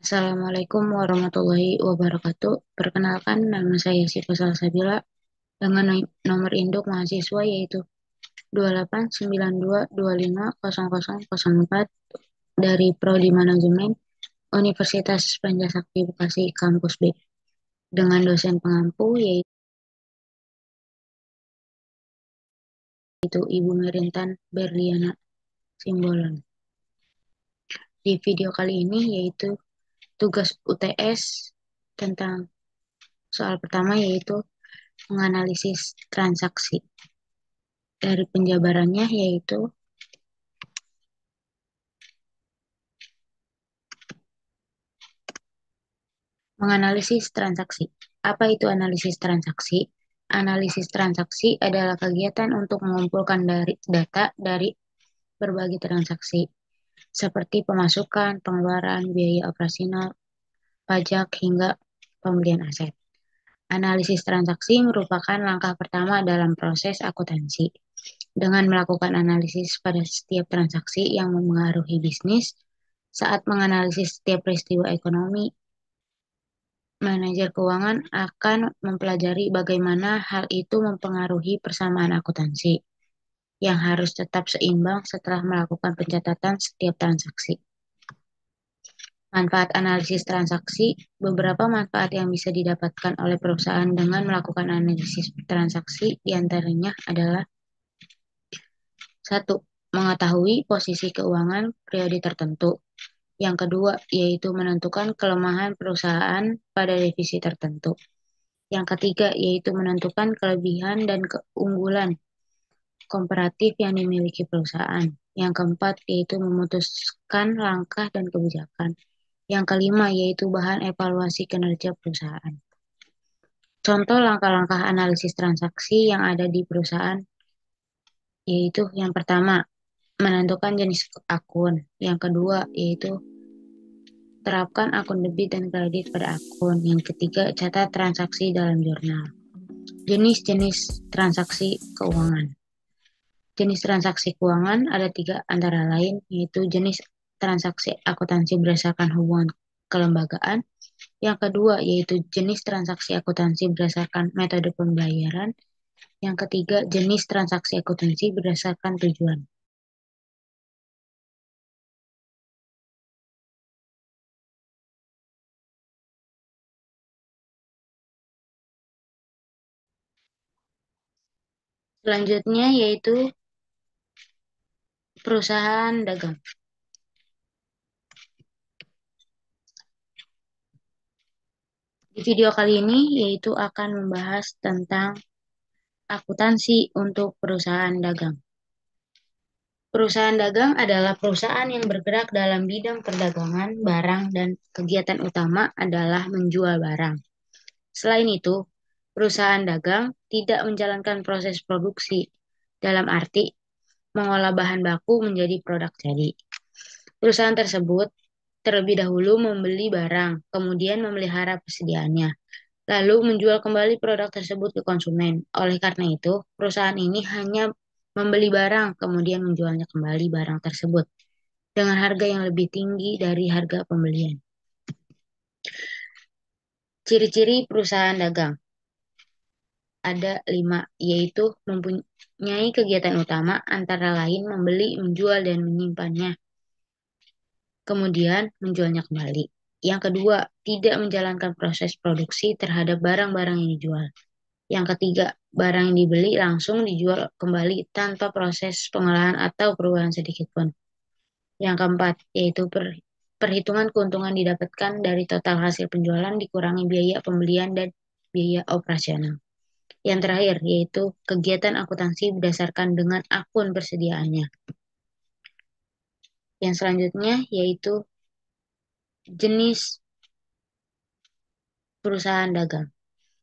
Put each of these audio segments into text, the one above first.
Assalamualaikum warahmatullahi wabarakatuh. Perkenalkan, nama saya Syifa Salsabila dengan nomor induk mahasiswa yaitu 2892250004 dari Prodi Manajemen Universitas Pancasakti Bekasi Kampus B dengan dosen pengampu yaitu Ibu Merintan Berliana Simbolon. Di video kali ini yaitu tugas UTS tentang soal pertama yaitu menganalisis transaksi. Dari penjabarannya yaitu menganalisis transaksi. Apa itu analisis transaksi? Analisis transaksi adalah kegiatan untuk mengumpulkan data dari berbagai transaksi, seperti pemasukan, pengeluaran, biaya operasional, pajak, hingga pembelian aset. Analisis transaksi merupakan langkah pertama dalam proses akuntansi. Dengan melakukan analisis pada setiap transaksi yang memengaruhi bisnis, saat menganalisis setiap peristiwa ekonomi, manajer keuangan akan mempelajari bagaimana hal itu mempengaruhi persamaan akuntansi yang harus tetap seimbang setelah melakukan pencatatan setiap transaksi. Manfaat analisis transaksi. Beberapa manfaat yang bisa didapatkan oleh perusahaan dengan melakukan analisis transaksi diantaranya adalah: satu, mengetahui posisi keuangan periode tertentu. Yang kedua, yaitu menentukan kelemahan perusahaan pada divisi tertentu. Yang ketiga, yaitu menentukan kelebihan dan keunggulan komparatif yang dimiliki perusahaan. Yang keempat, yaitu memutuskan langkah dan kebijakan. Yang kelima, yaitu bahan evaluasi kinerja perusahaan. Contoh langkah-langkah analisis transaksi yang ada di perusahaan, yaitu yang pertama, menentukan jenis akun. Yang kedua, yaitu terapkan akun debit dan kredit pada akun. Yang ketiga, catat transaksi dalam jurnal. Jenis-jenis transaksi keuangan. Jenis transaksi keuangan ada tiga antara lain, yaitu jenis transaksi akuntansi berdasarkan hubungan kelembagaan. Yang kedua, yaitu jenis transaksi akuntansi berdasarkan metode pembayaran. Yang ketiga, jenis transaksi akuntansi berdasarkan tujuan. Selanjutnya yaitu perusahaan dagang. Di video kali ini yaitu akan membahas tentang akuntansi untuk perusahaan dagang. Perusahaan dagang adalah perusahaan yang bergerak dalam bidang perdagangan barang dan kegiatan utama adalah menjual barang. Selain itu, perusahaan dagang tidak menjalankan proses produksi dalam arti mengolah bahan baku menjadi produk jadi. Perusahaan tersebut terlebih dahulu membeli barang, kemudian memelihara persediaannya, lalu menjual kembali produk tersebut ke konsumen. Oleh karena itu, perusahaan ini hanya membeli barang, kemudian menjualnya kembali barang tersebut dengan harga yang lebih tinggi dari harga pembelian. Ciri-ciri perusahaan dagang ada 5, yaitu mempunyai kegiatan utama antara lain membeli, menjual, dan menyimpannya, kemudian menjualnya kembali. Yang kedua, tidak menjalankan proses produksi terhadap barang-barang yang dijual. Yang ketiga, barang yang dibeli langsung dijual kembali tanpa proses pengolahan atau perubahan sedikit pun. Yang keempat, yaitu perhitungan keuntungan didapatkan dari total hasil penjualan dikurangi biaya pembelian dan biaya operasional. Yang terakhir, yaitu kegiatan akuntansi berdasarkan dengan akun persediaannya. Yang selanjutnya, yaitu jenis perusahaan dagang.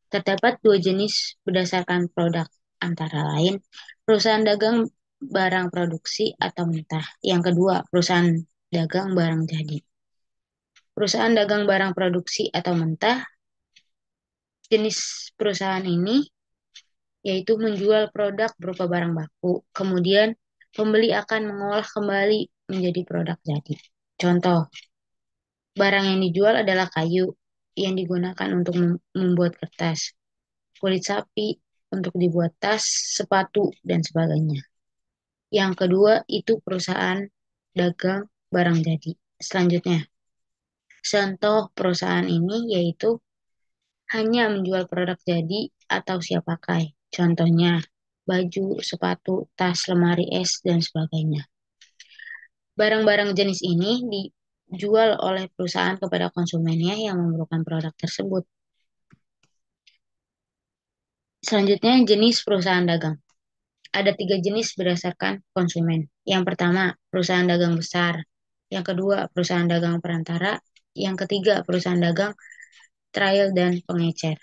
Terdapat 2 jenis berdasarkan produk, antara lain perusahaan dagang barang produksi atau mentah. Yang kedua, perusahaan dagang barang jadi. Perusahaan dagang barang produksi atau mentah, jenis perusahaan ini yaitu menjual produk berupa barang baku. Kemudian pembeli akan mengolah kembali menjadi produk jadi. Contoh, Barang yang dijual adalah kayu yang digunakan untuk membuat kertas, kulit sapi untuk dibuat tas, sepatu, dan sebagainya. Yang kedua itu perusahaan dagang barang jadi. Selanjutnya, contoh perusahaan ini yaitu hanya menjual produk jadi atau siap pakai. Contohnya, baju, sepatu, tas, lemari es, dan sebagainya. Barang-barang jenis ini dijual oleh perusahaan kepada konsumennya yang memerlukan produk tersebut. Selanjutnya, jenis perusahaan dagang. Ada 3 jenis berdasarkan konsumen. Yang pertama, perusahaan dagang besar. Yang kedua, perusahaan dagang perantara. Yang ketiga, perusahaan dagang trial dan pengecer.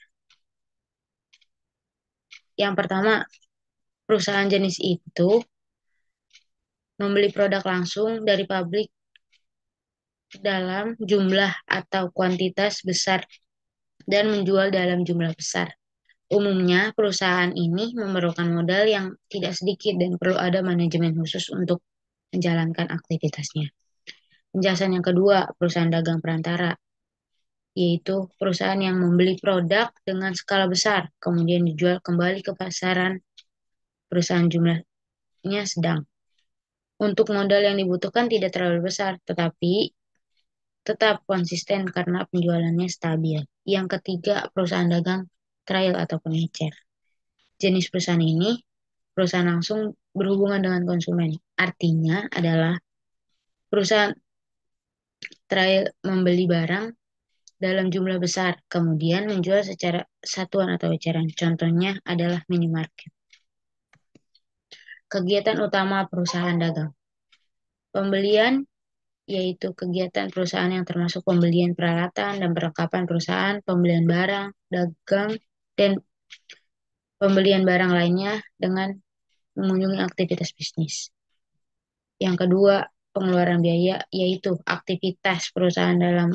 Yang pertama, perusahaan jenis itu membeli produk langsung dari pabrik dalam jumlah atau kuantitas besar dan menjual dalam jumlah besar. Umumnya, perusahaan ini memerlukan modal yang tidak sedikit dan perlu ada manajemen khusus untuk menjalankan aktivitasnya. Penjelasan yang kedua, perusahaan dagang perantara, yaitu perusahaan yang membeli produk dengan skala besar, kemudian dijual kembali ke pasaran perusahaan jumlahnya sedang. Untuk modal yang dibutuhkan tidak terlalu besar, tetapi tetap konsisten karena penjualannya stabil. Yang ketiga, perusahaan dagang trial atau pengecer. Jenis perusahaan ini perusahaan langsung berhubungan dengan konsumen. Artinya adalah perusahaan trial membeli barang dalam jumlah besar, kemudian menjual secara satuan atau eceran. Contohnya adalah minimarket. Kegiatan utama perusahaan dagang. Pembelian yaitu kegiatan perusahaan yang termasuk pembelian peralatan dan perlengkapan perusahaan, pembelian barang, dagang, dan pembelian barang lainnya dengan mengunjungi aktivitas bisnis. Yang kedua, pengeluaran biaya yaitu aktivitas perusahaan dalam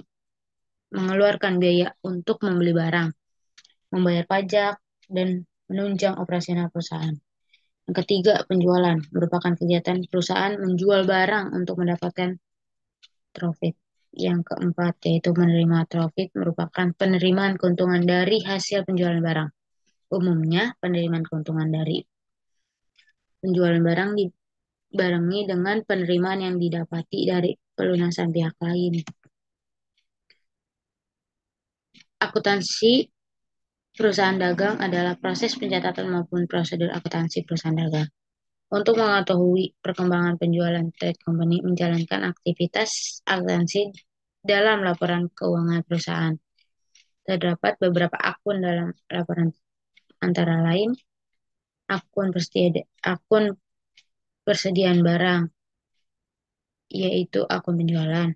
mengeluarkan biaya untuk membeli barang, membayar pajak, dan menunjang operasional perusahaan. Yang ketiga, penjualan merupakan kegiatan perusahaan menjual barang untuk mendapatkan profit. Yang keempat, yaitu menerima profit merupakan penerimaan keuntungan dari hasil penjualan barang. Umumnya, penerimaan keuntungan dari penjualan barang dibarengi dengan penerimaan yang didapati dari pelunasan pihak lain. Akuntansi perusahaan dagang adalah proses pencatatan maupun prosedur akuntansi perusahaan dagang. Untuk mengetahui perkembangan penjualan trade company menjalankan aktivitas akuntansi dalam laporan keuangan perusahaan. Terdapat beberapa akun dalam laporan antara lain akun persediaan barang, yaitu akun penjualan.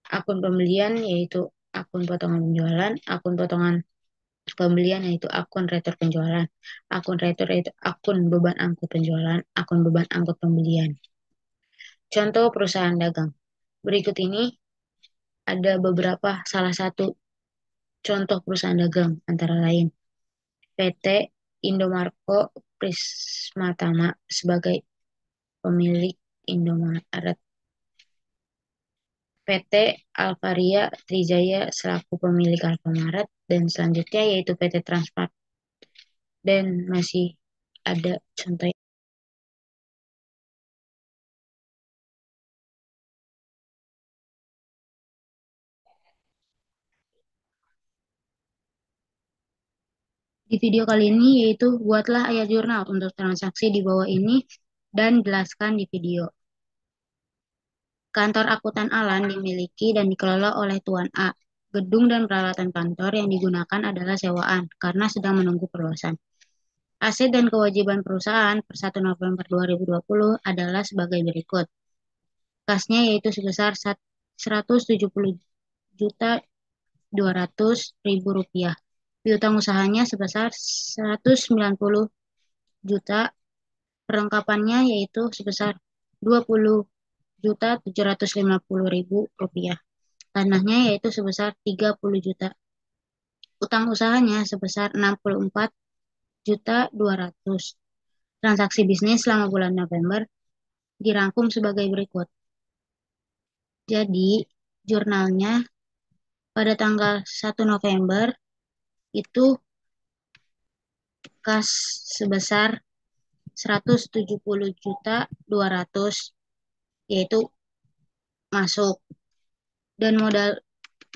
Akun pembelian yaitu akun potongan penjualan, akun potongan pembelian yaitu akun retur penjualan, akun retur yaitu akun beban angkut penjualan, akun beban angkut pembelian. Contoh perusahaan dagang. Berikut ini ada beberapa salah satu contoh perusahaan dagang antara lain PT Indomarko Prismatama sebagai pemilik Indomaret, PT Alvaria Trijaya selaku pemilik Alfamaret, dan selanjutnya yaitu PT Transmart. Dan masih ada contoh. Di video kali ini yaitu buatlah ayat jurnal untuk transaksi di bawah ini dan jelaskan di video. Kantor Akuntan Alan dimiliki dan dikelola oleh Tuan A. Gedung dan peralatan kantor yang digunakan adalah sewaan karena sedang menunggu perluasan. Aset dan kewajiban perusahaan per 1 November 2020 adalah sebagai berikut. Kasnya yaitu sebesar 170.200.000 rupiah. Piutang usahanya sebesar 190 juta. Perlengkapannya yaitu sebesar 20.750.000 rupiah. Tanahnya yaitu sebesar 30 juta. Utang usahanya sebesar 64.200.000. Transaksi bisnis selama bulan November dirangkum sebagai berikut. Jadi, jurnalnya pada tanggal 1 November itu kas sebesar 170.200.000 yaitu masuk, dan modal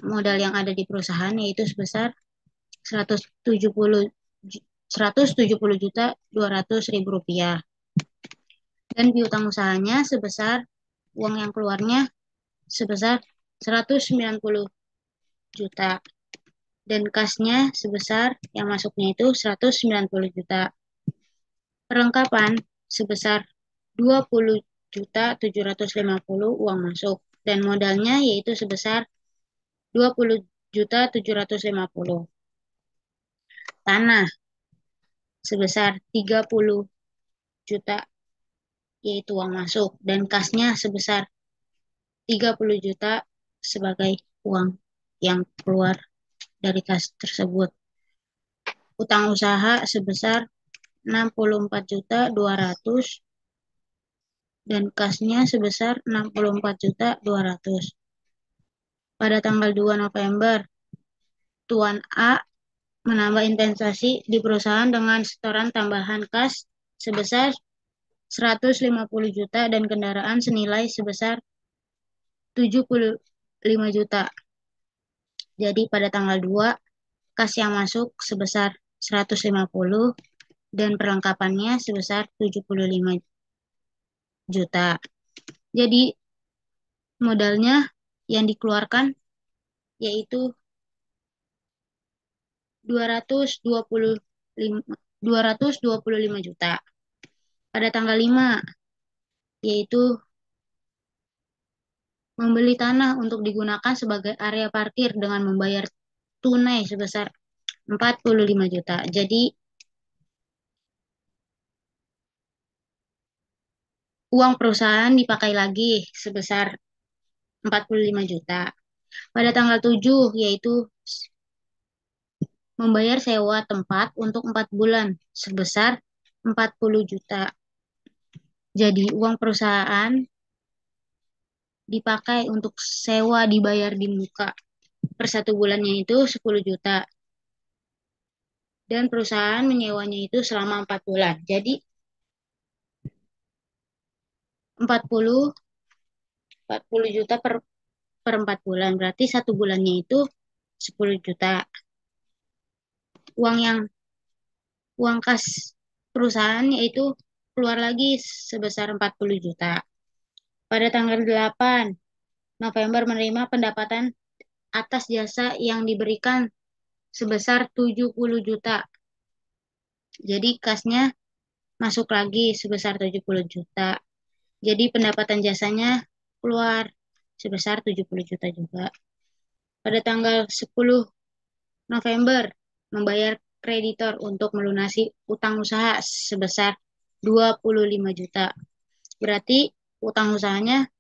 modal yang ada di perusahaan yaitu sebesar 170 170.200.000 rupiah, dan piutang usahanya sebesar uang yang keluarnya sebesar 190 juta, dan kasnya sebesar yang masuknya itu 190 juta. Perlengkapan sebesar 20.750 uang masuk, dan modalnya yaitu sebesar 20.750. Tanah sebesar 30 juta yaitu uang masuk, dan kasnya sebesar 30 juta sebagai uang yang keluar dari kas tersebut. Utang usaha sebesar 64.200 dan kasnya sebesar 64.200. Pada tanggal 2 November, Tuan A menambah investasi di perusahaan dengan setoran tambahan kas sebesar 150 juta dan kendaraan senilai sebesar 75 juta. Jadi pada tanggal 2, kas yang masuk sebesar 150 dan perlengkapannya sebesar 75 juta. Jadi modalnya yang dikeluarkan yaitu 225 juta. Pada tanggal 5 yaitu membeli tanah untuk digunakan sebagai area parkir dengan membayar tunai sebesar 45 juta. Jadi uang perusahaan dipakai lagi sebesar 45 juta. Pada tanggal 7 yaitu membayar sewa tempat untuk 4 bulan sebesar 40 juta. Jadi uang perusahaan dipakai untuk sewa dibayar di muka per 1 bulannya itu 10 juta. Dan perusahaan menyewanya itu selama 4 bulan. Jadi 40 40 juta per 4 bulan. Berarti 1 bulannya itu 10 juta. Uang yang uang kas perusahaan yaitu keluar lagi sebesar 40 juta. Pada tanggal 8 November menerima pendapatan atas jasa yang diberikan sebesar 70 juta. Jadi kasnya masuk lagi sebesar 70 juta. Jadi pendapatan jasanya keluar sebesar 70 juta juga. Pada tanggal 10 November membayar kreditor untuk melunasi utang usaha sebesar 25 juta. Berarti utang usahanya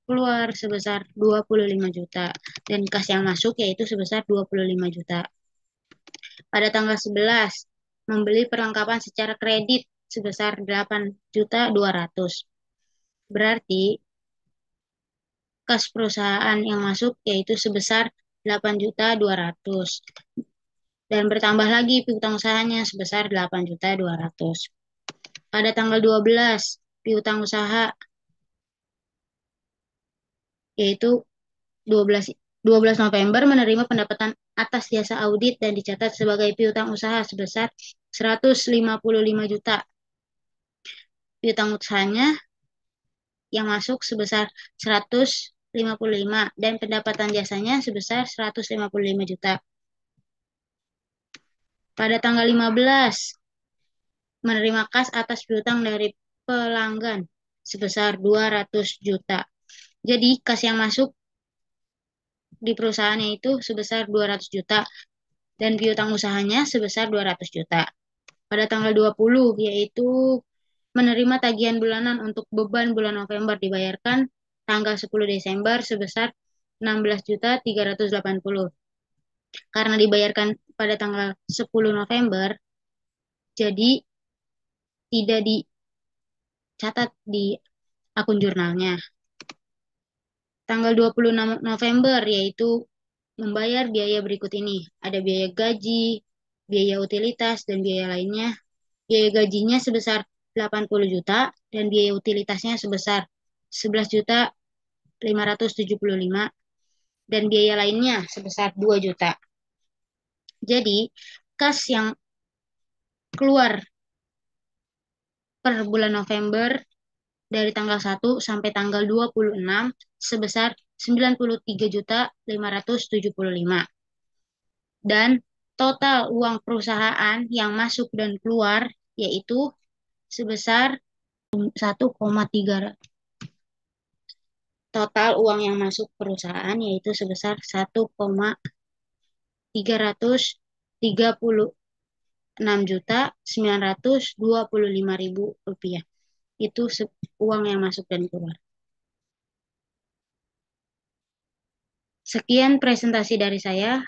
keluar sebesar 25 juta dan kas yang masuk yaitu sebesar 25 juta. Pada tanggal 11 membeli perlengkapan secara kredit sebesar 8.200.000. Berarti kas perusahaan yang masuk yaitu sebesar 8.200.000 dan bertambah lagi piutang usahanya sebesar 8.200.000. Pada tanggal 12 piutang usaha yaitu 12 12 November menerima pendapatan atas jasa audit dan dicatat sebagai piutang usaha sebesar 155 juta. Piutang usahanya yang masuk sebesar 155 dan pendapatan jasanya sebesar 155 juta. Pada tanggal 15 menerima kas atas piutang dari pelanggan sebesar 200 juta. Jadi kas yang masuk di perusahaannya itu sebesar 200 juta dan piutang usahanya sebesar 200 juta. Pada tanggal 20 yaitu menerima tagihan bulanan untuk beban bulan November dibayarkan tanggal 10 Desember sebesar 16.380. Karena dibayarkan pada tanggal 10 November, jadi tidak dicatat di akun jurnalnya. Tanggal 26 November yaitu membayar biaya berikut ini. Ada biaya gaji, biaya utilitas, dan biaya lainnya. Biaya gajinya sebesar 80 juta dan biaya utilitasnya sebesar 11 juta 575 dan biaya lainnya sebesar 2 juta. Jadi, kas yang keluar per bulan November dari tanggal 1 sampai tanggal 26 sebesar 93 juta 575 dan total uang perusahaan yang masuk dan keluar yaitu sebesar 1,3 total uang yang masuk perusahaan yaitu sebesar 1,336 juta 925 ribu rupiah. Itu uang yang masuk dan keluar. Sekian presentasi dari saya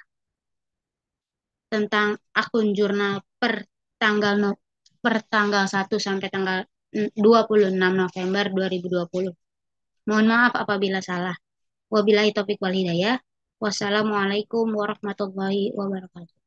tentang akun jurnal tanggal per tanggal 1 sampai tanggal 26 November 2020. Mohon maaf apabila salah. Wabillahi taufiq wal hidayah. Wassalamualaikum warahmatullahi wabarakatuh.